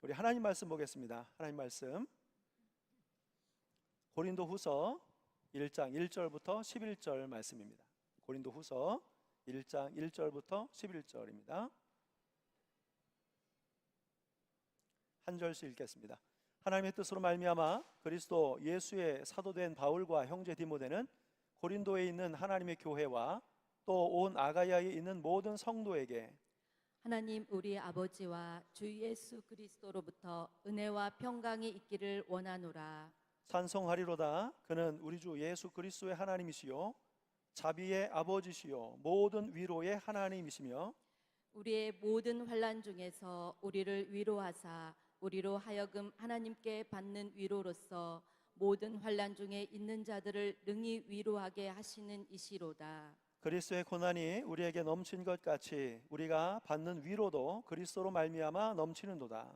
우리 하나님 말씀 보겠습니다. 하나님 말씀 고린도후서 1장 1절부터 11절 말씀입니다. 고린도후서 1장 1절부터 11절입니다. 한 절씩 읽겠습니다. 하나님의 뜻으로 말미암아 그리스도 예수의 사도된 바울과 형제 디모데는 고린도에 있는 하나님의 교회와 또 온 아가야에 있는 모든 성도에게 하나님 우리 아버지와 주 예수 그리스도로부터 은혜와 평강이 있기를 원하노라. 찬송하리로다. 그는 우리 주 예수 그리스도의 하나님이시요 자비의 아버지시요 모든 위로의 하나님이시며 우리의 모든 환난 중에서 우리를 위로하사 우리로 하여금 하나님께 받는 위로로서 모든 환난 중에 있는 자들을 능히 위로하게 하시는 이시로다. 그리스도의 고난이 우리에게 넘친 것 같이 우리가 받는 위로도 그리스도로 말미암아 넘치는도다.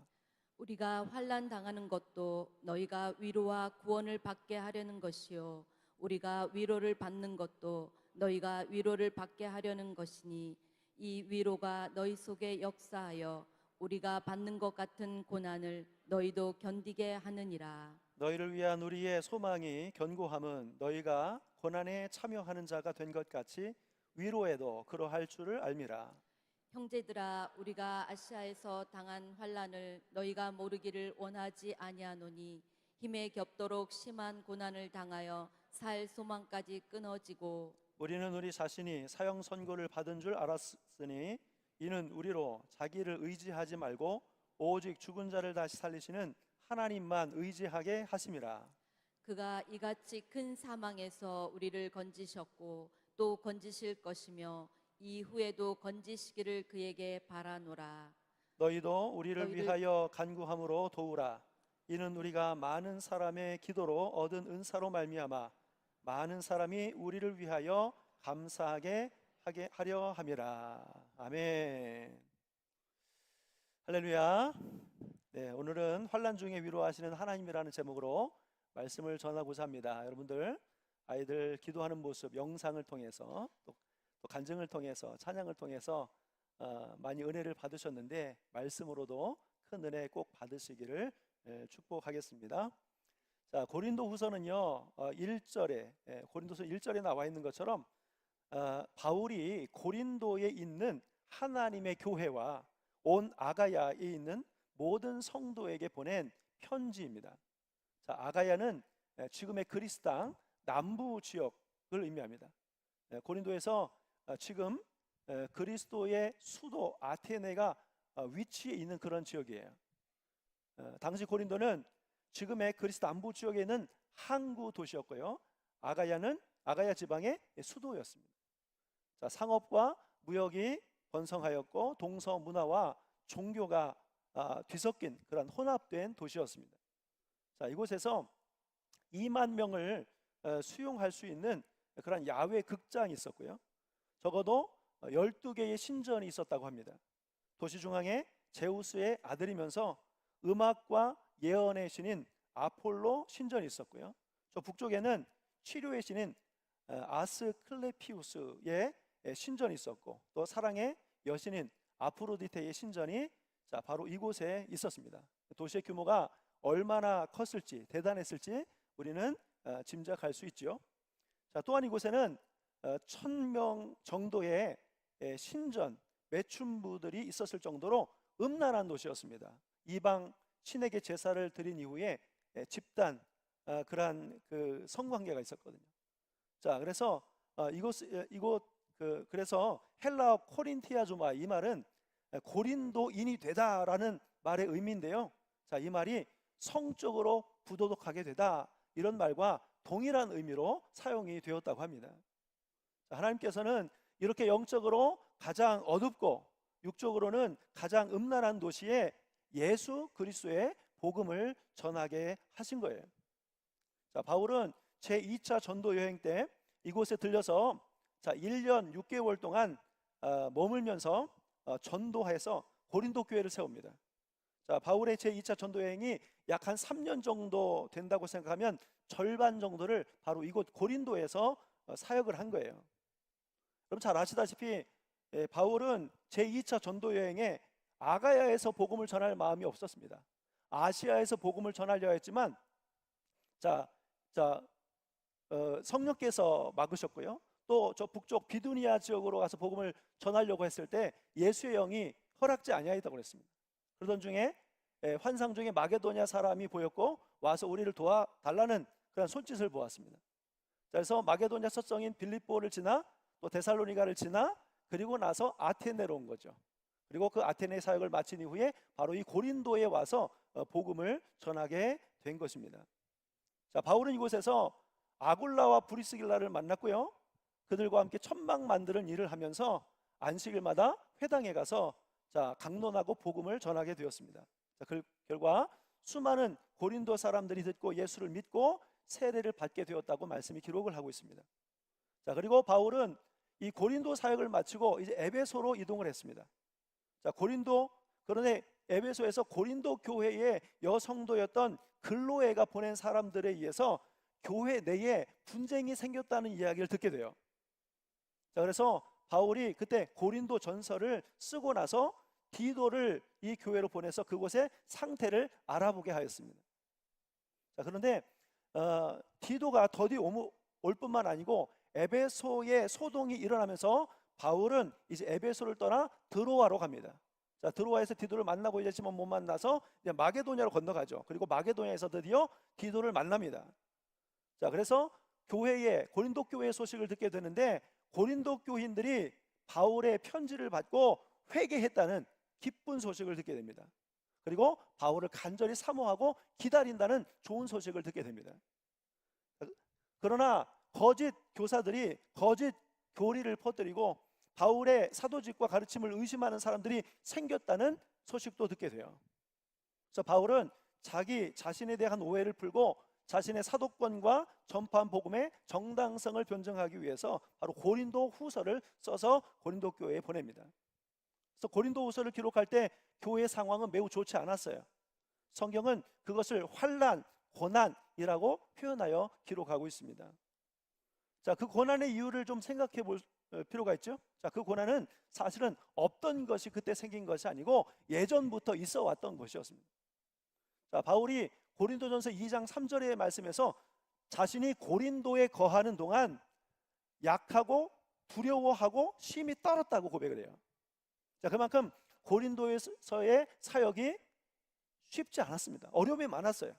우리가 환난 당하는 것도 너희가 위로와 구원을 받게 하려는 것이요 우리가 위로를 받는 것도 너희가 위로를 받게 하려는 것이니 이 위로가 너희 속에 역사하여 우리가 받는 것 같은 고난을 너희도 견디게 하느니라. 너희를 위한 우리의 소망이 견고함은 너희가 고난에 참여하는 자가 된 것 같이 위로에도 그러할 줄을 알미라. 형제들아 우리가 아시아에서 당한 환난을 너희가 모르기를 원하지 아니하노니 힘에 겹도록 심한 고난을 당하여 살 소망까지 끊어지고 우리는 우리 자신이 사형 선고를 받은 줄 알았으니 이는 우리로 자기를 의지하지 말고 오직 죽은 자를 다시 살리시는 하나님만 의지하게 하심이라. 그가 이같이 큰 사망에서 우리를 건지셨고 또 건지실 것이며 이후에도 건지시기를 그에게 바라노라. 너희도 우리를 너희를 위하여 간구함으로 도우라. 이는 우리가 많은 사람의 기도로 얻은 은사로 말미암아 많은 사람이 우리를 위하여 감사하게 하려 함이라. 아멘. 할렐루야. 네, 오늘은 환난 중에 위로하시는 하나님이라는 제목으로 말씀을 전하고자 합니다. 여러분들 아이들 기도하는 모습 영상을 통해서 또 간증을 통해서 찬양을 통해서 많이 은혜를 받으셨는데 말씀으로도 큰 은혜 꼭 받으시기를 축복하겠습니다. 자, 고린도후서는요 1절에 고린도서 1절에 나와 있는 것처럼 바울이 고린도에 있는 하나님의 교회와 온 아가야에 있는 모든 성도에게 보낸 편지입니다. 자, 아가야는 지금의 그리스 땅 남부 지역을 의미합니다. 고린도에서 지금 그리스도의 수도 아테네가 위치해 있는 그런 지역이에요. 당시 고린도는 지금의 그리스 남부 지역에 있는 항구 도시였고요. 아가야는 아가야 지방의 수도였습니다. 자, 상업과 무역이 번성하였고 동서 문화와 종교가 뒤섞인 그런 혼합된 도시였습니다. 자, 이곳에서 2만 명을 수용할 수 있는 그런 야외 극장이 있었고요. 적어도 12개의 신전이 있었다고 합니다. 도시 중앙에 제우스의 아들이면서 음악과 예언의 신인 아폴로 신전이 있었고요. 저 북쪽에는 치료의 신인 아스클레피우스의 신전이 있었고 또 사랑의 여신인 아프로디테의 신전이 바로 이곳에 있었습니다. 도시의 규모가 얼마나 컸을지 대단했을지 우리는 짐작할 수 있죠. 자, 또한 이곳에는 1000명 정도의 신전 매춘부들이 있었을 정도로 음란한 도시였습니다. 이방 신에게 제사를 드린 이후에 집단 그러한 그 성관계가 있었거든요. 자, 그래서 그래서 헬라어 코린티아주마 이 말은 고린도인이 되다라는 말의 의미인데요. 자, 이 말이 성적으로 부도덕하게 되다 이런 말과 동일한 의미로 사용이 되었다고 합니다. 자, 하나님께서는 이렇게 영적으로 가장 어둡고 육적으로는 가장 음란한 도시에 예수 그리스도의 복음을 전하게 하신 거예요. 자, 바울은 제2차 전도 여행 때 이곳에 들려서 1년 6개월 동안 머물면서 전도해서 고린도 교회를 세웁니다. 자, 바울의 제2차 전도 여행이 약 한 3년 정도 된다고 생각하면 절반 정도를 바로 이곳 고린도에서 사역을 한 거예요. 여러분 잘 아시다시피 바울은 제2차 전도 여행에 아가야에서 복음을 전할 마음이 없었습니다. 아시아에서 복음을 전하려 했지만 자, 성령께서 막으셨고요. 또 저 북쪽 비두니아 지역으로 가서 복음을 전하려고 했을 때 예수의 영이 허락지 아니하였다고 그랬습니다. 그러던 중에 환상 중에 마게도냐 사람이 보였고 와서 우리를 도와달라는 그런 손짓을 보았습니다. 그래서 마게도냐 서성인 빌립보를 지나 또 데살로니가를 지나 그리고 나서 아테네로 온 거죠. 그리고 그 아테네 사역을 마친 이후에 바로 이 고린도에 와서 복음을 전하게 된 것입니다. 자, 바울은 이곳에서 아굴라와 브리스길라를 만났고요. 그들과 함께 천막 만드는 일을 하면서 안식일마다 회당에 가서 강론하고 복음을 전하게 되었습니다. 자, 그 결과 수많은 고린도 사람들이 듣고 예수를 믿고 세례를 받게 되었다고 말씀이 기록을 하고 있습니다. 자, 그리고 바울은 이 고린도 사역을 마치고 이제 에베소로 이동을 했습니다. 자, 그런데 에베소에서 고린도 교회의 여성도였던 글로에가 보낸 사람들에 의해서 교회 내에 분쟁이 생겼다는 이야기를 듣게 돼요. 자, 그래서 바울이 그때 고린도 전서를 쓰고 나서 디도를 이 교회로 보내서 그곳의 상태를 알아보게 하였습니다. 자, 그런데 디도가 더디 올 뿐만 아니고 에베소에 소동이 일어나면서 바울은 이제 에베소를 떠나 드로아로 갑니다. 자, 드로아에서 디도를 만나고 이랬지만 못 만나서 이제 마게도냐로 건너가죠. 그리고 마게도냐에서 드디어 디도를 만납니다. 자, 그래서 고린도 교회의 소식을 듣게 되는데 고린도 교인들이 바울의 편지를 받고 회개했다는 기쁜 소식을 듣게 됩니다. 그리고 바울을 간절히 사모하고 기다린다는 좋은 소식을 듣게 됩니다. 그러나 거짓 교사들이 거짓 교리를 퍼뜨리고 바울의 사도직과 가르침을 의심하는 사람들이 생겼다는 소식도 듣게 돼요. 그래서 바울은 자기 자신에 대한 오해를 풀고 자신의 사도권과 전파한 복음의 정당성을 변증하기 위해서 바로 고린도 후서를 써서 고린도 교회에 보냅니다. 그래서 고린도 후서를 기록할 때 교회의 상황은 매우 좋지 않았어요. 성경은 그것을 환난, 고난이라고 표현하여 기록하고 있습니다. 자, 그 고난의 이유를 좀 생각해 볼 필요가 있죠. 자, 그 고난은 사실은 없던 것이 그때 생긴 것이 아니고 예전부터 있어 왔던 것이었습니다. 자, 바울이 고린도전서 2장 3절의 말씀에서 자신이 고린도에 거하는 동안 약하고 두려워하고 심히 떨었다고 고백을 해요. 자, 그만큼 고린도에서의 사역이 쉽지 않았습니다. 어려움이 많았어요.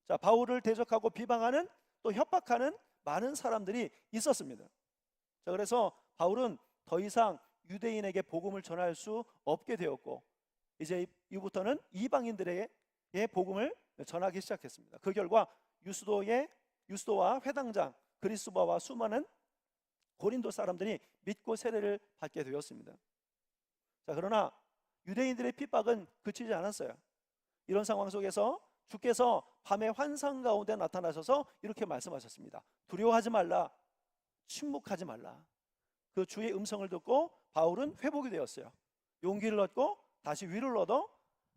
자, 바울을 대적하고 비방하는 또 협박하는 많은 사람들이 있었습니다. 자, 그래서 바울은 더 이상 유대인에게 복음을 전할 수 없게 되었고 이제 이후부터는 이방인들에게 복음을 전하기 시작했습니다. 그 결과 유스도와 회당장 그리스도와 수많은 고린도 사람들이 믿고 세례를 받게 되었습니다. 자, 그러나 유대인들의 핍박은 그치지 않았어요. 이런 상황 속에서 주께서 밤의 환상 가운데 나타나셔서 이렇게 말씀하셨습니다. 두려워하지 말라, 침묵하지 말라. 그 주의 음성을 듣고 바울은 회복이 되었어요. 용기를 얻고 다시 위를 얻어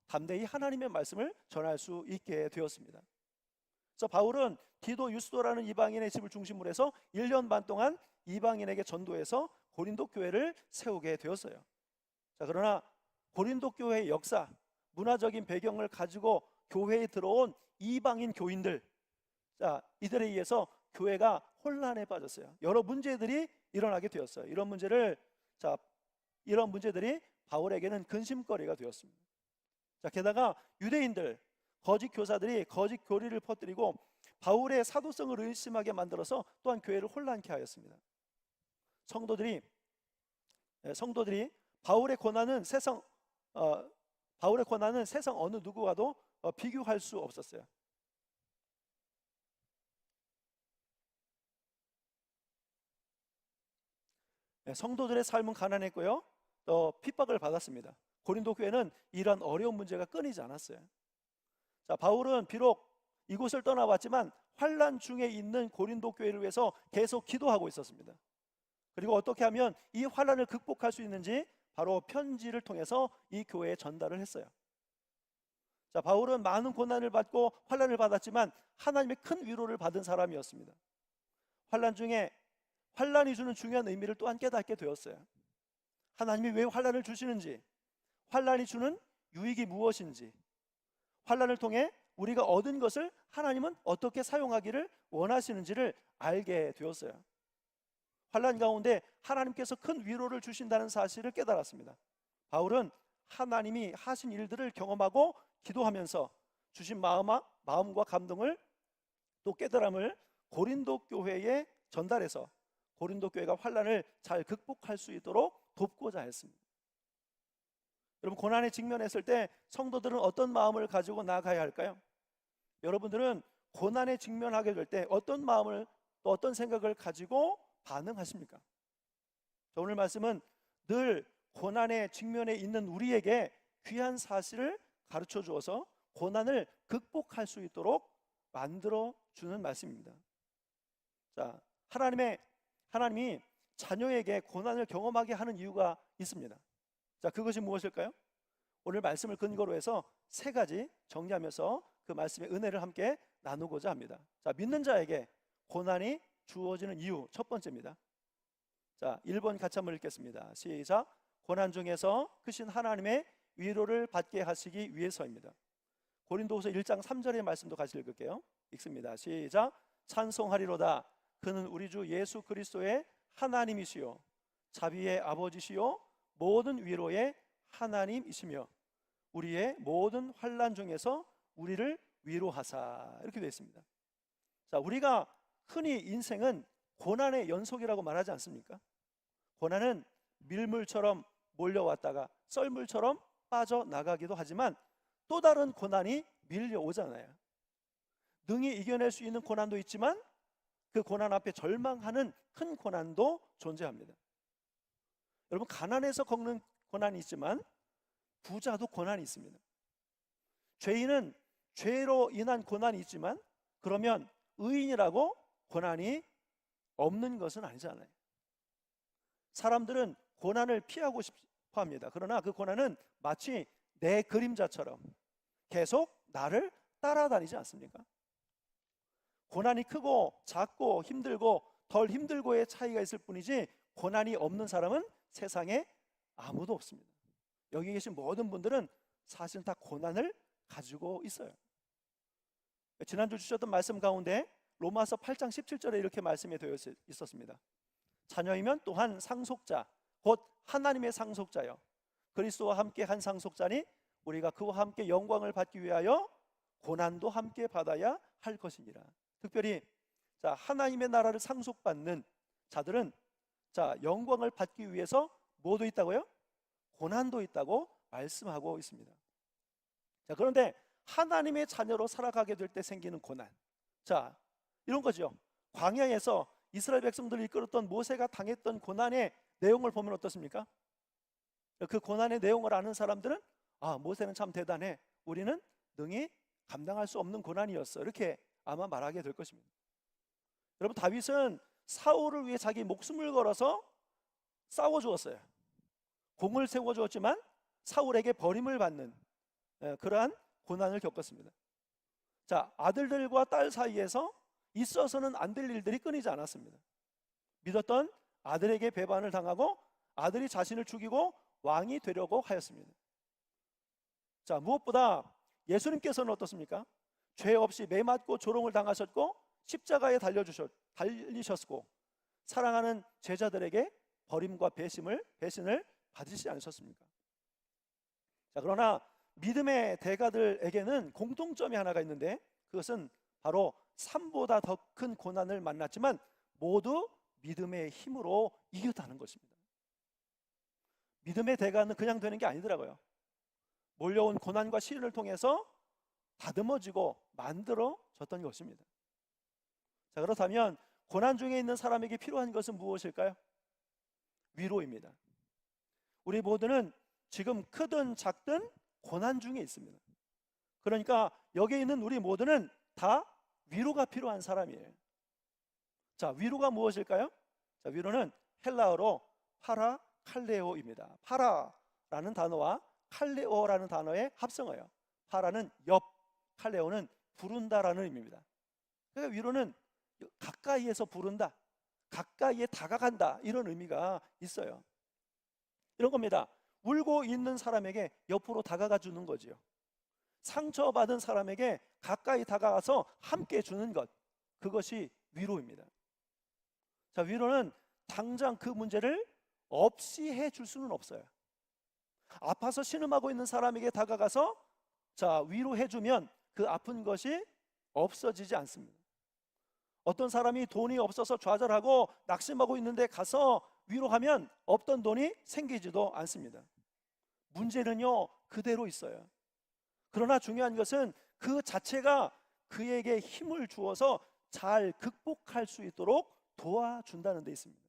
담대히 하나님의 말씀을 전할 수 있게 되었습니다. 그래서 바울은 디도 유스도라는 이방인의 집을 중심으로 해서 1년 반 동안 이방인에게 전도해서 고린도 교회를 세우게 되었어요. 자, 그러나 고린도 교회의 역사, 문화적인 배경을 가지고 교회에 들어온 이방인 교인들, 자, 이들에 의해서 교회가 혼란에 빠졌어요. 여러 문제들이 일어나게 되었어요. 이런 문제들이 바울에게는 근심거리가 되었습니다. 자, 게다가 유대인들, 거짓 교사들이 거짓 교리를 퍼뜨리고 바울의 사도성을 의심하게 만들어서 또한 교회를 혼란케 하였습니다. 성도들이 바울의 고난은 세상 어느 누구와도 비교할 수 없었어요. 성도들의 삶은 가난했고요, 또 핍박을 받았습니다. 고린도 교회는 이런 어려운 문제가 끊이지 않았어요. 자, 바울은 비록 이곳을 떠나왔지만 환난 중에 있는 고린도 교회를 위해서 계속 기도하고 있었습니다. 그리고 어떻게 하면 이 환난을 극복할 수 있는지 바로 편지를 통해서 이 교회에 전달을 했어요. 자, 바울은 많은 고난을 받고 환난을 받았지만 하나님의 큰 위로를 받은 사람이었습니다. 환난 중에 환난이 주는 중요한 의미를 또한 깨닫게 되었어요. 하나님이 왜 환난을 주시는지, 환난이 주는 유익이 무엇인지, 환난을 통해 우리가 얻은 것을 하나님은 어떻게 사용하기를 원하시는지를 알게 되었어요. 환난 가운데 하나님께서 큰 위로를 주신다는 사실을 깨달았습니다. 바울은 하나님이 하신 일들을 경험하고 기도하면서 주신 마음과 감동을, 또 깨달음을 고린도 교회에 전달해서 고린도 교회가 환난을 잘 극복할 수 있도록 돕고자 했습니다. 여러분, 고난에 직면했을 때 성도들은 어떤 마음을 가지고 나아가야 할까요? 여러분들은 고난에 직면하게 될 때 어떤 마음을, 또 어떤 생각을 가지고 반응하십니까? 오늘 말씀은 늘 고난의 직면에 있는 우리에게 귀한 사실을 가르쳐 주어서 고난을 극복할 수 있도록 만들어 주는 말씀입니다. 자, 하나님이 자녀에게 고난을 경험하게 하는 이유가 있습니다. 자, 그것이 무엇일까요? 오늘 말씀을 근거로 해서 세 가지 정리하면서 그 말씀의 은혜를 함께 나누고자 합니다. 자, 믿는 자에게 고난이 주어지는 이유 첫 번째입니다. 자, 1번 같이 한번 읽겠습니다. 시작. 고난 중에서 크신 하나님의 위로를 받게 하시기 위해서입니다. 고린도후서 1장 3절의 말씀도 같이 읽을게요. 읽습니다. 시작. 찬송하리로다. 그는 우리 주 예수 그리스도의 하나님이시요 자비의 아버지시요 모든 위로의 하나님이시며 우리의 모든 환난 중에서 우리를 위로하사, 이렇게 되어 있습니다. 자, 우리가 흔히 인생은 고난의 연속이라고 말하지 않습니까? 고난은 밀물처럼 몰려왔다가 썰물처럼 빠져나가기도 하지만 또 다른 고난이 밀려오잖아요. 능히 이겨낼 수 있는 고난도 있지만 그 고난 앞에 절망하는 큰 고난도 존재합니다. 여러분, 가난해서 겪는 고난이 있지만 부자도 고난이 있습니다. 죄인은 죄로 인한 고난이 있지만 그러면 의인이라고 고난이 없는 것은 아니잖아요. 사람들은 고난을 피하고 싶어 합니다. 그러나 그 고난은 마치 내 그림자처럼 계속 나를 따라다니지 않습니까? 고난이 크고 작고 힘들고 덜 힘들고의 차이가 있을 뿐이지 고난이 없는 사람은 세상에 아무도 없습니다. 여기 계신 모든 분들은 사실 다 고난을 가지고 있어요. 지난주 주셨던 말씀 가운데 로마서 8장 17절에 이렇게 말씀이 되어 있었습니다. 자녀이면 또한 상속자, 곧 하나님의 상속자여 그리스도와 함께 한 상속자니 우리가 그와 함께 영광을 받기 위하여 고난도 함께 받아야 할 것이니라. 특별히 자, 하나님의 나라를 상속받는 자들은 자, 영광을 받기 위해서 뭐도 있다고요? 고난도 있다고 말씀하고 있습니다. 자, 그런데 하나님의 자녀로 살아가게 될 때 생기는 고난, 자, 이런 거죠. 광야에서 이스라엘 백성들을 이끌었던 모세가 당했던 고난의 내용을 보면 어떻습니까? 그 고난의 내용을 아는 사람들은 아, 모세는 참 대단해, 우리는 능히 감당할 수 없는 고난이었어, 이렇게 아마 말하게 될 것입니다. 여러분, 다윗은 사울을 위해 자기 목숨을 걸어서 싸워주었어요. 공을 세워주었지만 사울에게 버림을 받는 그러한 고난을 겪었습니다. 자, 아들들과 딸 사이에서 있어서는 안 될 일들이 끊이지 않았습니다. 믿었던 아들에게 배반을 당하고 아들이 자신을 죽이고 왕이 되려고 하였습니다. 자, 무엇보다 예수님께서는 어떻습니까? 죄 없이 매 맞고 조롱을 당하셨고 십자가에 달리셨고 사랑하는 제자들에게 버림과 배신을 받으시지 않으셨습니까? 자, 그러나 믿음의 대가들에게는 공통점이 하나가 있는데 그것은 바로 삶보다 더 큰 고난을 만났지만 모두 믿음의 힘으로 이겼다는 것입니다. 믿음의 대가는 그냥 되는 게 아니더라고요. 몰려온 고난과 시련을 통해서 다듬어지고 만들어졌던 것입니다. 자, 그렇다면 고난 중에 있는 사람에게 필요한 것은 무엇일까요? 위로입니다. 우리 모두는 지금 크든 작든 고난 중에 있습니다. 그러니까 여기 있는 우리 모두는 다 위로가 필요한 사람이에요. 자, 위로가 무엇일까요? 자, 위로는 헬라어로 파라칼레오입니다. 파라라는 단어와 칼레오라는 단어의 합성어예요. 파라는 옆, 칼레오는 부른다라는 의미입니다. 그러니까 위로는 가까이에서 부른다, 가까이에 다가간다, 이런 의미가 있어요. 이런 겁니다. 울고 있는 사람에게 옆으로 다가가 주는 거지요. 상처받은 사람에게 가까이 다가가서 함께 주는 것, 그것이 위로입니다. 자, 위로는 당장 그 문제를 없이 해줄 수는 없어요. 아파서 신음하고 있는 사람에게 다가가서 자, 위로해주면 그 아픈 것이 없어지지 않습니다. 어떤 사람이 돈이 없어서 좌절하고 낙심하고 있는데 가서 위로하면 없던 돈이 생기지도 않습니다. 문제는요, 그대로 있어요. 그러나 중요한 것은 그 자체가 그에게 힘을 주어서 잘 극복할 수 있도록 도와준다는 데 있습니다.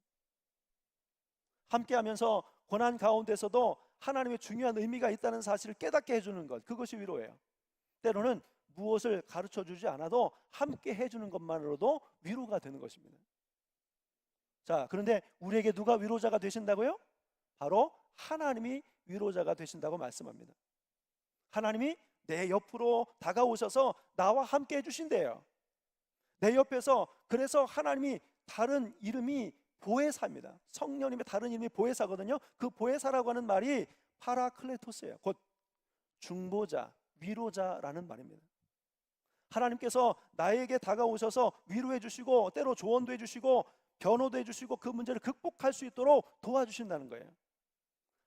함께하면서 고난 가운데서도 하나님의 중요한 의미가 있다는 사실을 깨닫게 해주는 것, 그것이 위로예요. 때로는 무엇을 가르쳐 주지 않아도 함께 해주는 것만으로도 위로가 되는 것입니다. 자, 그런데 우리에게 누가 위로자가 되신다고요? 바로 하나님이 위로자가 되신다고 말씀합니다. 하나님이 내 옆으로 다가오셔서 나와 함께 해주신대요. 내 옆에서. 그래서 하나님이 다른 이름이 보혜사입니다. 성령님의 다른 이름이 보혜사거든요. 그 보혜사라고 하는 말이 파라클레토스예요. 곧 중보자, 위로자라는 말입니다. 하나님께서 나에게 다가오셔서 위로해 주시고 때로 조언도 해 주시고 변호도 해 주시고 그 문제를 극복할 수 있도록 도와주신다는 거예요.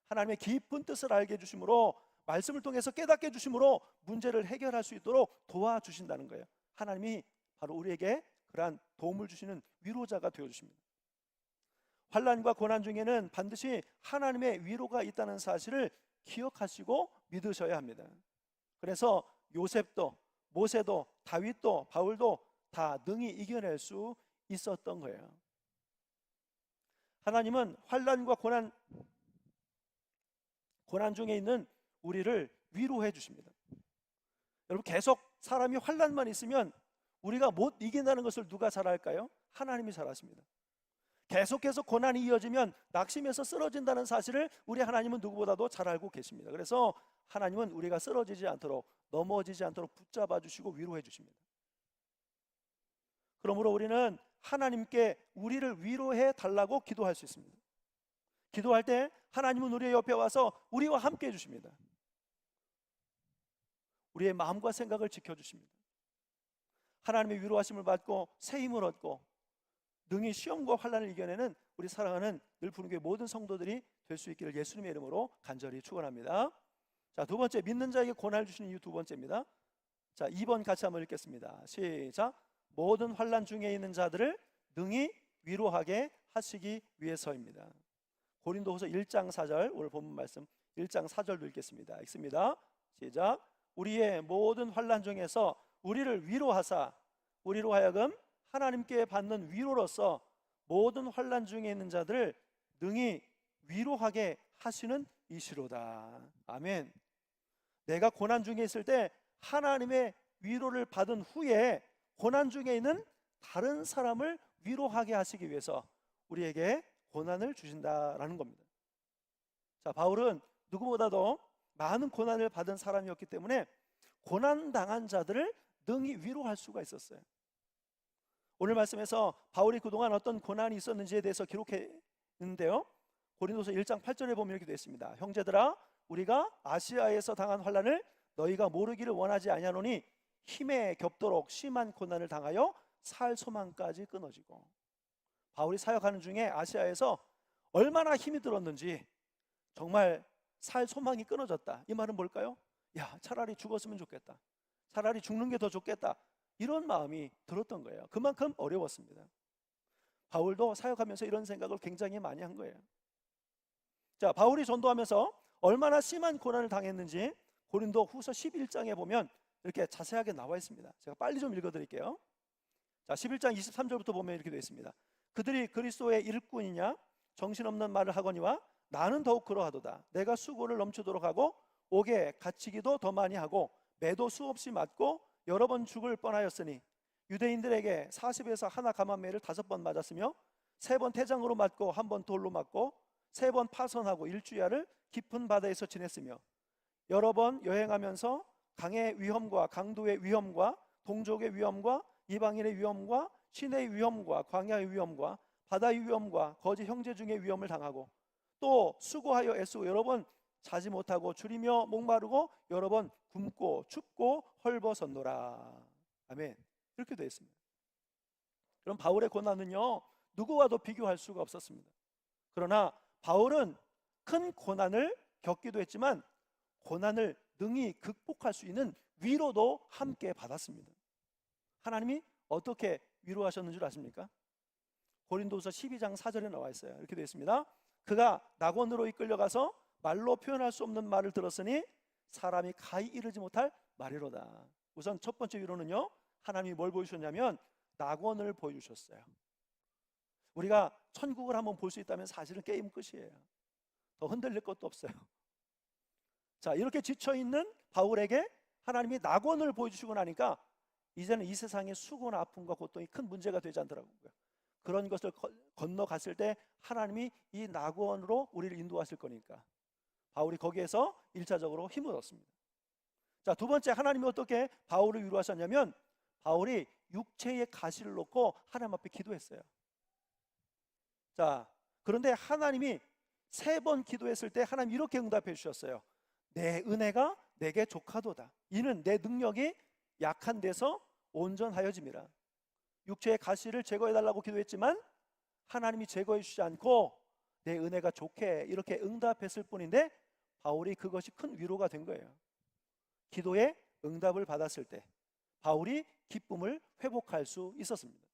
하나님의 깊은 뜻을 알게 해주심으로, 말씀을 통해서 깨닫게 해주심으로 문제를 해결할 수 있도록 도와주신다는 거예요. 하나님이 바로 우리에게 그러한 도움을 주시는 위로자가 되어주십니다. 환난과 고난 중에는 반드시 하나님의 위로가 있다는 사실을 기억하시고 믿으셔야 합니다. 그래서 요셉도 모세도 다윗도 바울도 다 능히 이겨낼 수 있었던 거예요. 하나님은 환난과 고난 중에 있는 우리를 위로해 주십니다. 여러분, 계속 사람이 환난만 있으면 우리가 못 이긴다는 것을 누가 잘 알까요? 하나님이 잘 아십니다. 계속해서 고난이 이어지면 낙심해서 쓰러진다는 사실을 우리 하나님은 누구보다도 잘 알고 계십니다. 그래서 하나님은 우리가 쓰러지지 않도록, 넘어지지 않도록 붙잡아 주시고 위로해 주십니다. 그러므로 우리는 하나님께 우리를 위로해 달라고 기도할 수 있습니다. 기도할 때 하나님은 우리의 옆에 와서 우리와 함께 해주십니다. 우리의 마음과 생각을 지켜주십니다. 하나님의 위로하심을 받고 새 힘을 얻고 능히 시험과 환난을 이겨내는 우리 사랑하는 늘 푸른 교회 모든 성도들이 될 수 있기를 예수님의 이름으로 간절히 축원합니다. 자, 두 번째, 믿는 자에게 고난을 주시는 이유 두 번째입니다. 자, 2번 같이 한번 읽겠습니다. 시작. 모든 환난 중에 있는 자들을 능히 위로하게 하시기 위해서입니다. 고린도후서 1장 4절, 오늘 본문 말씀 1장 4절도 읽겠습니다. 읽습니다. 시작. 우리의 모든 환난 중에서 우리를 위로하사 우리로 하여금 하나님께 받는 위로로서 모든 환난 중에 있는 자들을 능히 위로하게 하시는 이시로다. 아멘. 내가 고난 중에 있을 때 하나님의 위로를 받은 후에 고난 중에 있는 다른 사람을 위로하게 하시기 위해서 우리에게 고난을 주신다라는 겁니다. 자, 바울은 누구보다도 많은 고난을 받은 사람이었기 때문에 고난당한 자들을 능히 위로할 수가 있었어요. 오늘 말씀에서 바울이 그동안 어떤 고난이 있었는지에 대해서 기록했는데요, 고린도서 1장 8절에 보면 이렇게 되어 있습니다. 형제들아, 우리가 아시아에서 당한 환난을 너희가 모르기를 원하지 아니하노니 힘에 겹도록 심한 고난을 당하여 살 소망까지 끊어지고. 바울이 사역하는 중에 아시아에서 얼마나 힘이 들었는지 정말 살 소망이 끊어졌다. 이 말은 뭘까요? 야, 차라리 죽었으면 좋겠다, 차라리 죽는 게 더 좋겠다, 이런 마음이 들었던 거예요. 그만큼 어려웠습니다. 바울도 사역하면서 이런 생각을 굉장히 많이 한 거예요. 자, 바울이 전도하면서 얼마나 심한 고난을 당했는지 고린도 후서 11장에 보면 이렇게 자세하게 나와 있습니다. 제가 빨리 좀 읽어드릴게요. 자, 11장 23절부터 보면 이렇게 되어 있습니다. 그들이 그리스도의 일꾼이냐 정신없는 말을 하거니와 나는 더욱 그러하도다. 내가 수고를 넘치도록 하고 옥에 갇히기도 더 많이 하고 매도 수없이 맞고 여러 번 죽을 뻔하였으니 유대인들에게 40에서 하나 감한매를 5번 맞았으며 3번 태장으로 맞고 1번 돌로 맞고 3번 파선하고 일주야를 깊은 바다에서 지냈으며 여러 번 여행하면서 강의 위험과 강도의 위험과 동족의 위험과 이방인의 위험과 시내의 위험과 광야의 위험과 바다의 위험과 거짓 형제 중의 위험을 당하고 또 수고하여 애쓰고 여러 번 자지 못하고 줄이며 목마르고 여러 번 굶고 춥고 헐벗었노라. 아멘. 이렇게 되어 있습니다. 그럼 바울의 고난은요, 누구와도 비교할 수가 없었습니다. 그러나 바울은 큰 고난을 겪기도 했지만 고난을 능히 극복할 수 있는 위로도 함께 받았습니다. 하나님이 어떻게 위로하셨는 줄 아십니까? 고린도후서 12장 4절에 나와 있어요. 이렇게 되어 있습니다. 그가 낙원으로 이끌려가서 말로 표현할 수 없는 말을 들었으니 사람이 가히 이르지 못할 말이로다. 우선 첫 번째 위로는요, 하나님이 뭘 보여주셨냐면 낙원을 보여주셨어요. 우리가 천국을 한번 볼 수 있다면 사실은 게임 끝이에요. 더 흔들릴 것도 없어요. 자, 이렇게 지쳐있는 바울에게 하나님이 낙원을 보여주시고 나니까 이제는 이 세상의 수고나 아픔과 고통이 큰 문제가 되지 않더라고요. 그런 것을 건너갔을 때 하나님이 이 낙원으로 우리를 인도하실 거니까 바울이 거기에서 1차적으로 힘을 얻습니다. 자, 두 번째, 하나님이 어떻게 바울을 위로하셨냐면 바울이 육체의 가시를 놓고 하나님 앞에 기도했어요. 자, 그런데 하나님이 3번 기도했을 때 하나님 이렇게 응답해 주셨어요. 내 은혜가 내게 족하도다. 이는 내 능력이 약한 데서 온전하여짐이라. 육체의 가시를 제거해 달라고 기도했지만 하나님이 제거해 주지 않고 내 은혜가 좋게 이렇게 응답했을 뿐인데 바울이 그것이 큰 위로가 된 거예요. 기도에 응답을 받았을 때 바울이 기쁨을 회복할 수 있었습니다.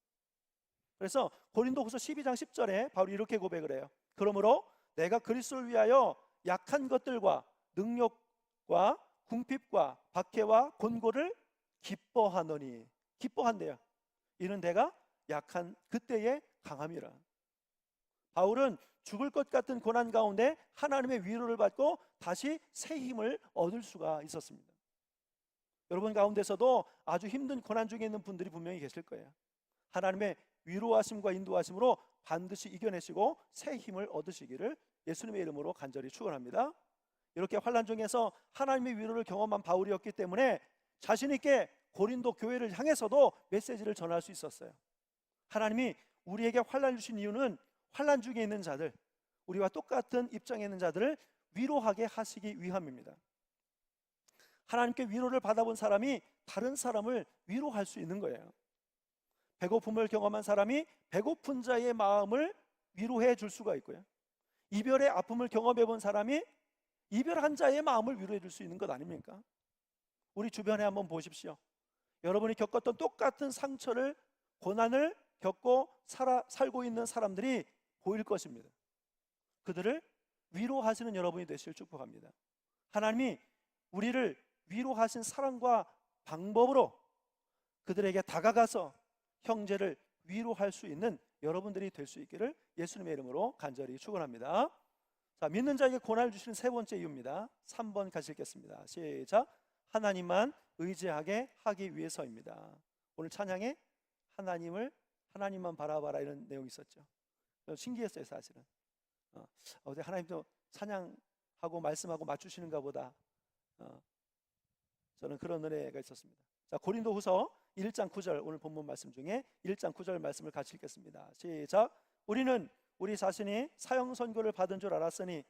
그래서 고린도후서 12장 10절에 바울이 이렇게 고백을 해요. 그러므로 내가 그리스도를 위하여 약한 것들과 능력과 궁핍과 박해와 곤고를 기뻐하노니. 기뻐한대요. 이는 내가 약한 그때의 강함이라. 바울은 죽을 것 같은 고난 가운데 하나님의 위로를 받고 다시 새 힘을 얻을 수가 있었습니다. 여러분 가운데서도 아주 힘든 고난 중에 있는 분들이 분명히 계실 거예요. 하나님의 위로하심과 인도하심으로 반드시 이겨내시고 새 힘을 얻으시기를 예수님의 이름으로 간절히 축원합니다. 이렇게 환난 중에서 하나님의 위로를 경험한 바울이었기 때문에 자신 있게 고린도 교회를 향해서도 메시지를 전할 수 있었어요. 하나님이 우리에게 환난을 주신 이유는 환난 중에 있는 자들, 우리와 똑같은 입장에 있는 자들을 위로하게 하시기 위함입니다. 하나님께 위로를 받아본 사람이 다른 사람을 위로할 수 있는 거예요. 배고픔을 경험한 사람이 배고픈 자의 마음을 위로해 줄 수가 있고요. 이별의 아픔을 경험해 본 사람이 이별한 자의 마음을 위로해 줄 수 있는 것 아닙니까? 우리 주변에 한번 보십시오. 여러분이 겪었던 똑같은 상처를, 고난을 겪고 살고 있는 사람들이 보일 것입니다. 그들을 위로하시는 여러분이 되시길 축복합니다. 하나님이 우리를 위로하신 사랑과 방법으로 그들에게 다가가서 형제를 위로할 수 있는 여러분들이 될 수 있기를 예수님의 이름으로 간절히 축원합니다. 자, 믿는 자에게 고난을 주시는 세 번째 이유입니다. 3번 같이 읽겠습니다. 시작. 하나님만 의지하게 하기 위해서입니다. 오늘 찬양에 하나님만 바라봐라 이런 내용이 있었죠. 신기했어요, 사실은. 하나님도 찬양하고 말씀하고 맞추시는가 보다. 저는 그런 은혜가 있었습니다. 자, 고린도후서 1장 9절, 오늘 본문 말씀 중에 1장 9절 말씀을 같이 읽겠습니다. 시작. 우리는 우리 자신이 사형 선고를 받은 줄 알았으니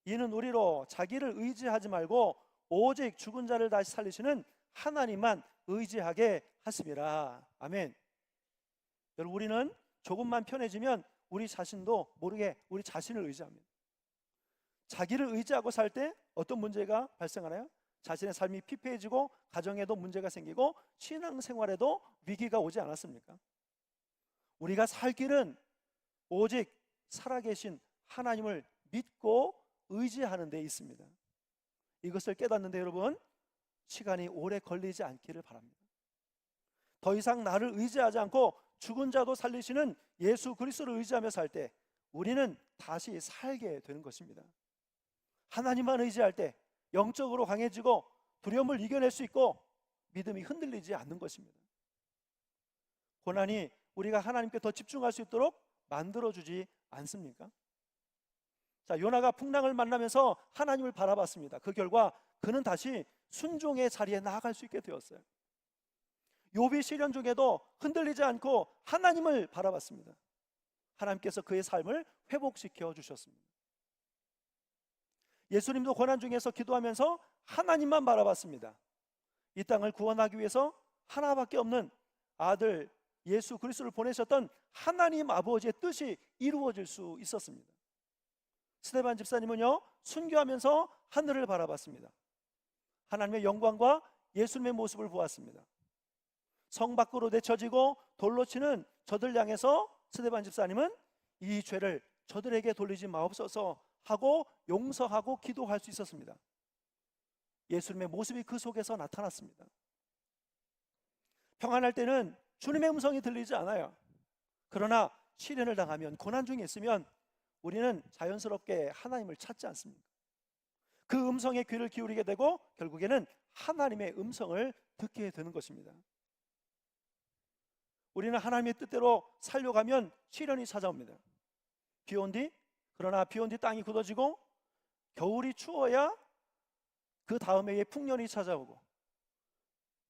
이는 우리로 자기를 의지하지 말고 오직 죽은 자를 다시 살리시는 하나님만 의지하게 하심이라. 아멘. 여러분, 우리는 조금만 편해지면 우리 자신도 모르게 우리 자신을 의지합니다. 자기를 의지하고 살 때 어떤 문제가 발생하나요? 자신의 삶이 피폐해지고 가정에도 문제가 생기고 신앙생활에도 위기가 오지 않았습니까? 우리가 살 길은 오직 살아계신 하나님을 믿고 의지하는 데 있습니다. 이것을 깨닫는데 여러분, 시간이 오래 걸리지 않기를 바랍니다. 더 이상 나를 의지하지 않고 죽은 자도 살리시는 예수 그리스도를 의지하며 살 때 우리는 다시 살게 되는 것입니다. 하나님만 의지할 때 영적으로 강해지고 두려움을 이겨낼 수 있고 믿음이 흔들리지 않는 것입니다. 고난이 우리가 하나님께 더 집중할 수 있도록 만들어주지 않습니까? 자, 요나가 풍랑을 만나면서 하나님을 바라봤습니다. 그 결과 그는 다시 순종의 자리에 나아갈 수 있게 되었어요. 욥이 시련 중에도 흔들리지 않고 하나님을 바라봤습니다. 하나님께서 그의 삶을 회복시켜 주셨습니다. 예수님도 고난 중에서 기도하면서 하나님만 바라봤습니다. 이 땅을 구원하기 위해서 하나밖에 없는 아들 예수 그리스도를 보내셨던 하나님 아버지의 뜻이 이루어질 수 있었습니다. 스데반 집사님은요, 순교하면서 하늘을 바라봤습니다. 하나님의 영광과 예수님의 모습을 보았습니다. 성 밖으로 내쳐지고 돌로 치는 저들 향해서 스데반 집사님은 이 죄를 저들에게 돌리지 마옵소서 하고 용서하고 기도할 수 있었습니다. 예수님의 모습이 그 속에서 나타났습니다. 평안할 때는 주님의 음성이 들리지 않아요. 그러나 시련을 당하면, 고난 중에 있으면 우리는 자연스럽게 하나님을 찾지 않습니까? 그 음성에 귀를 기울이게 되고 결국에는 하나님의 음성을 듣게 되는 것입니다. 우리는 하나님의 뜻대로 살려가면 시련이 찾아옵니다. 그러나 비 온 뒤 땅이 굳어지고 겨울이 추워야 그 다음 해에 풍년이 찾아오고,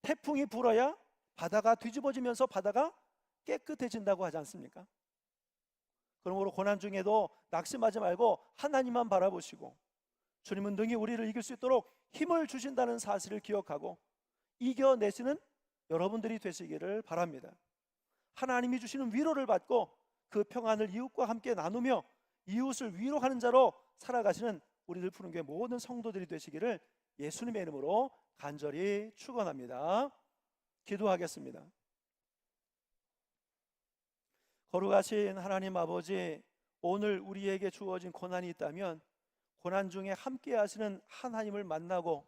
태풍이 불어야 바다가 뒤집어지면서 바다가 깨끗해진다고 하지 않습니까? 그러므로 고난 중에도 낙심하지 말고 하나님만 바라보시고, 주님은 능히 우리를 이길 수 있도록 힘을 주신다는 사실을 기억하고 이겨내시는 여러분들이 되시기를 바랍니다. 하나님이 주시는 위로를 받고 그 평안을 이웃과 함께 나누며 이웃을 위로하는 자로 살아가시는 우리들 푸른교회 모든 성도들이 되시기를 예수님의 이름으로 간절히 축원합니다. 기도하겠습니다. 거룩하신 하나님 아버지, 오늘 우리에게 주어진 고난이 있다면 고난 중에 함께 하시는 하나님을 만나고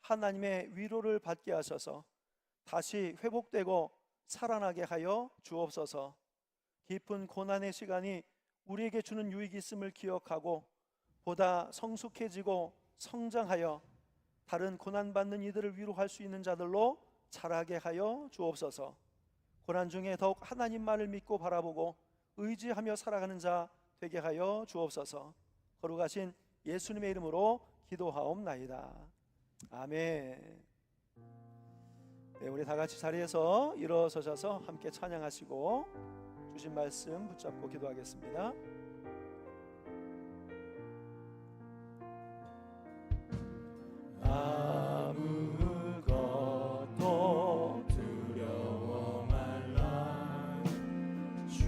하나님의 위로를 받게 하셔서 다시 회복되고 살아나게 하여 주옵소서. 깊은 고난의 시간이 우리에게 주는 유익이 있음을 기억하고 보다 성숙해지고 성장하여 다른 고난받는 이들을 위로할 수 있는 자들로 자라게 하여 주옵소서. 고난 중에 더욱 하나님만을 믿고 바라보고 의지하며 살아가는 자 되게 하여 주옵소서. 거룩하신 예수님의 이름으로 기도하옵나이다. 아멘. 네, 우리 다 같이 자리에서 일어서셔서 함께 찬양하시고 주신 말씀 붙잡고 기도하겠습니다. 아무것도 두려워 말라. 주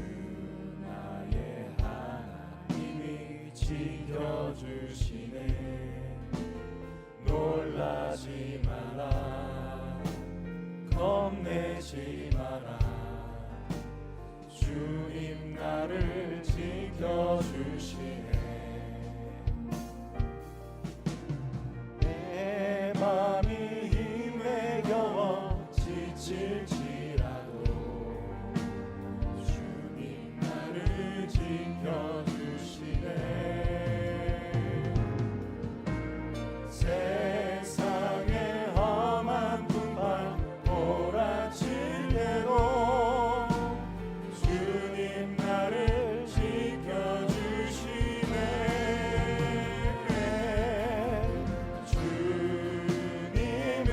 나의 하나님이 지켜주시네. 놀라지 말라. 겁내지 마라. 주님 나를 지켜주시네. 내 맘이 힘에 겨워 지칠지라도 주님 나를 지켜주시네. 세상의 험한 풍파 몰아칠 때도 주님 나를 지켜주시네. 주님은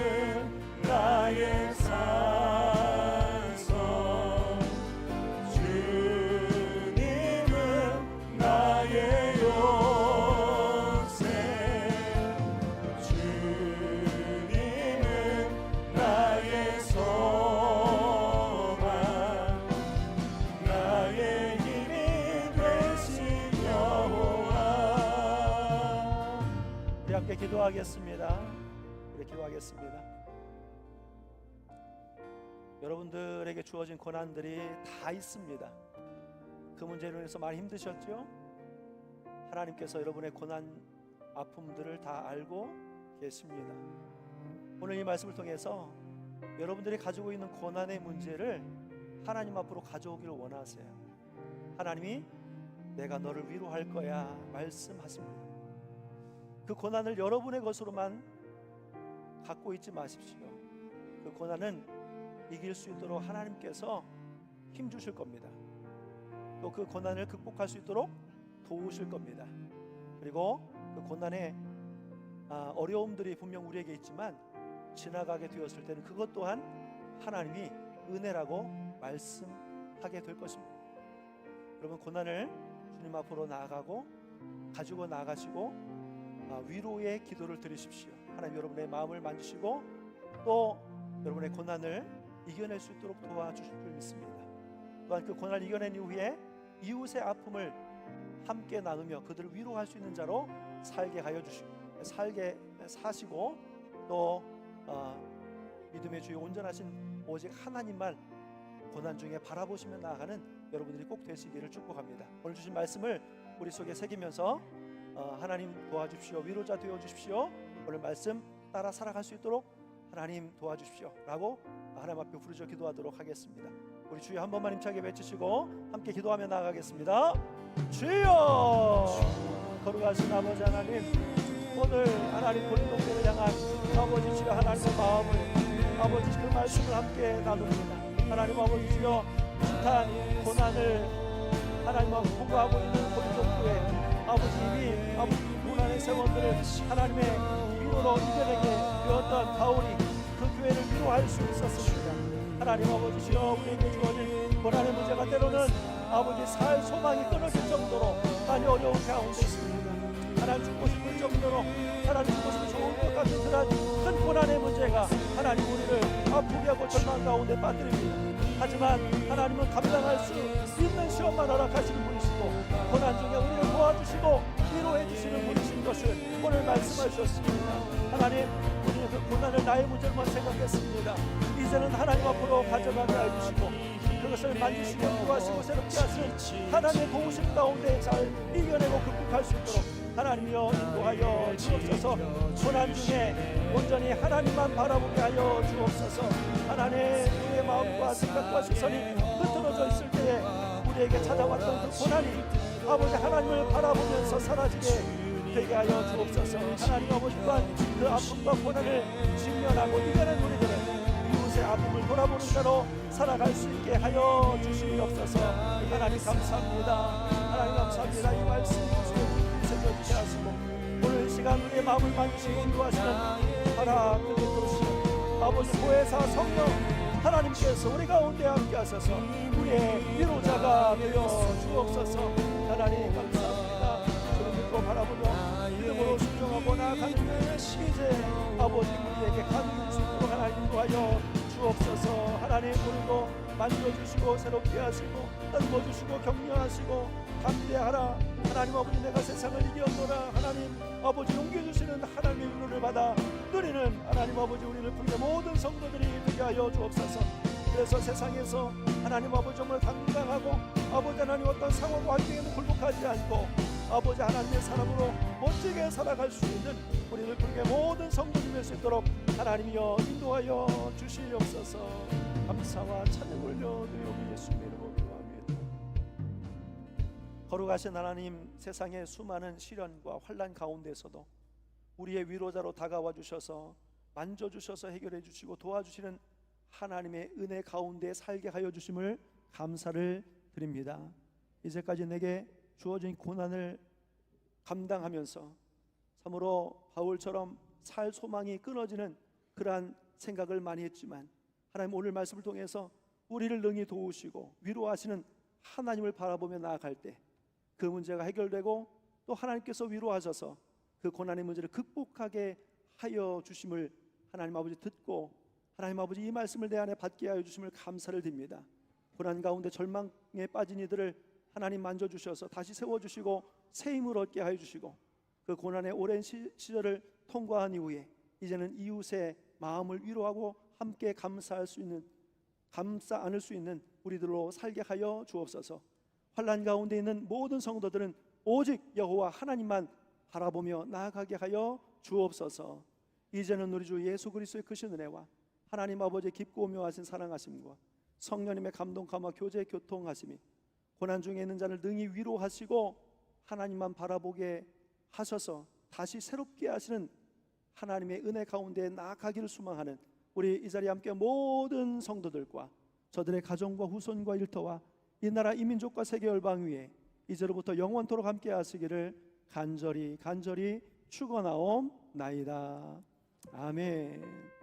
나의 산성, 주님은 나의 요새, 주님은 나의 소망, 나의 힘이 되신 여호와. 우리 함께 기도하겠습니다. 우리 기도하겠습니다. 여러분들에게 주어진 고난들이 다 있습니다. 그 문제로 인해서 많이 힘드셨죠? 하나님께서 여러분의 고난 아픔들을 다 알고 계십니다. 오늘 이 말씀을 통해서 여러분들이 가지고 있는 고난의 문제를 하나님 앞으로 가져오기를 원하세요. 하나님이 내가 너를 위로할 거야 말씀하십니다. 그 고난을 여러분의 것으로만 갖고 있지 마십시오. 그 고난은 이길 수 있도록 하나님께서 힘 주실 겁니다. 또 그 고난을 극복할 수 있도록 도우실 겁니다. 그리고 그 고난의 어려움들이 분명 우리에게 있지만 지나가게 되었을 때는 그것 또한 하나님이 은혜라고 말씀하게 될 것입니다. 여러분, 고난을 주님 앞으로 나아가고 가지고 나가시고 위로의 기도를 드리십시오. 하나님 여러분의 마음을 만지시고 또 여러분의 고난을 이겨낼 수 있도록 도와주실 줄 믿습니다. 또한 그 고난을 이겨낸 이후에 이웃의 아픔을 함께 나누며 그들을 위로할 수 있는 자로 살게 하여 주시고 살게 사시고 또 믿음의 주에 온전하신 오직 하나님만 고난 중에 바라보시며 나아가는 여러분들이 꼭 되시기를 축복합니다. 오늘 주신 말씀을 우리 속에 새기면서 하나님 도와주십시오, 위로자 되어주십시오, 오늘 말씀 따라 살아갈 수 있도록 하나님 도와주십시오 라고 하나님 앞에 부르짖어 기도하도록 하겠습니다. 우리 주여 한 번만 힘차게 외치시고 함께 기도하며 나아가겠습니다. 주여, 거룩하신 아버지 하나님, 오늘 하나님 고린도교회를 향한 아버지 주여 하나님의 마음을 아버지 그 말씀을 함께 나눕니다. 하나님 아버지 주여 숱한 고난을 하나님 앞에 공부하고 있는 고린도교회 아버지 이미 아버지 고난의 세원들을 하나님의 위로로 이겨내게 되었던 바울이 그 교회를 위로할 수 있었습니다. 하나님 아버지 주여 우리에게 주어진 고난의 문제가 때로는 아버지 살 소망이 끊어질 정도로 많이 어려운 가운데 있습니다. 하나님 죽고 싶을 정도로 하나님 죽고 싶은 좋은 것 같은 그런 큰 고난의 문제가 하나님 우리를 아프게 하고 절망 가운데 빠뜨립니다. 하지만 하나님은 감당할 수 있는 시험만 허락하시는 분이시고 고난 중에 우리를 도와주시고 위로해 주시는 분이신 것을 오늘 말씀하셨습니다. 하나님, 우리는 그 고난을 나의 문제로만 생각했습니다. 이제는 하나님 앞으로 가져가게 해주시고 그것을 만지시고 구하시고 새롭게 하신 하나님의 도우심 가운데 잘 이겨내고 극복할 수 있도록 하나님이여 인도하여 주옵소서. 고난 중에 온전히 하나님만 바라보게 하여 주옵소서. 하나님, 우리의 마음과 생각과 시선이 흐트러져 있을 때에 우리에게 찾아왔던 그 고난이 아버지 하나님을 바라보면서 사라지게 되게 하여 주옵소서. 하나님 아버지 또한 그 아픔과 고난을 직면하고 이겨낸 우리들은 이웃의 아픔을 돌아보는 자로 살아갈 수 있게 하여 주시옵소서. 하나님 감사합니다. 하나님 감사합니다. 이 말씀 새겨주게 하시고 오늘 이 시간 우리의 마음을 만지시고 인도하시는 하나님께서 아버지 보혜사 성령 하나님께서 우리 가운데 함께 하셔서 우리의 위로자가 되어 주옵소서. 하나님 감사합니다. 주를 믿고 바라보며 믿음으로 순종하고 나아가는 이제 아버지 우리에게 가는 수 있도록 하나님 인도하여 주옵소서. 하나님 우리도 만져주시고 새롭게 하시고 떠주시고 격려하시고 감대하라. 하나님 아버지 내가 세상을 이겼노라. 하나님 아버지 용기 주시는 하나님의 위로를 받아 누리는 하나님 아버지 우리를 부르는 모든 성도들이 되게 하여 주옵소서. 그래서 세상에서 하나님 아버지 정말 당당하고 아버지 하나님 어떤 상황과 환경에는 굴복하지 않고 아버지 하나님의 사람으로 멋지게 살아갈 수 있는 우리를 부르게 모든 성도들이 될 수 있도록 하나님이여 인도하여 주시옵소서. 감사와 찬양 올려드리오니 예수님의 이름으로 기도합니다. 거룩하신 하나님, 세상의 수많은 시련과 환난 가운데서도 우리의 위로자로 다가와 주셔서 만져주셔서 해결해 주시고 도와주시는 하나님의 은혜 가운데 살게 하여 주심을 감사를 드립니다. 이제까지 내게 주어진 고난을 감당하면서 참으로 바울처럼 살 소망이 끊어지는 그러한 생각을 많이 했지만 하나님 오늘 말씀을 통해서 우리를 능히 도우시고 위로하시는 하나님을 바라보며 나아갈 때 그 문제가 해결되고 또 하나님께서 위로하셔서 그 고난의 문제를 극복하게 하여 주심을 하나님 아버지 듣고 하나님 아버지 이 말씀을 내 안에 받게 하여 주심을 감사를 드립니다. 고난 가운데 절망에 빠진 이들을 하나님 만져주셔서 다시 세워주시고 새 힘을 얻게 하여 주시고 그 고난의 오랜 시절을 통과한 이후에 이제는 이웃의 마음을 위로하고 함께 감싸 안을 수 있는 우리들로 살게 하여 주옵소서. 환난 가운데 있는 모든 성도들은 오직 여호와 하나님만 바라보며 나아가게 하여 주옵소서. 이제는 우리 주 예수 그리스도의 크신 은혜와 하나님 아버지의 깊고 오묘하신 사랑하심과 성령님의 감동 감화 교제 교통하심이 고난 중에 있는 자를 능히 위로하시고 하나님만 바라보게 하셔서 다시 새롭게 하시는 하나님의 은혜 가운데 나아가기를 소망하는 우리 이 자리에 함께 모든 성도들과 저들의 가정과 후손과 일터와 이 나라 이민족과 세계 열방 위에 이제로부터 영원토록 함께 하시기를 간절히 축원하옵나이다. 아멘.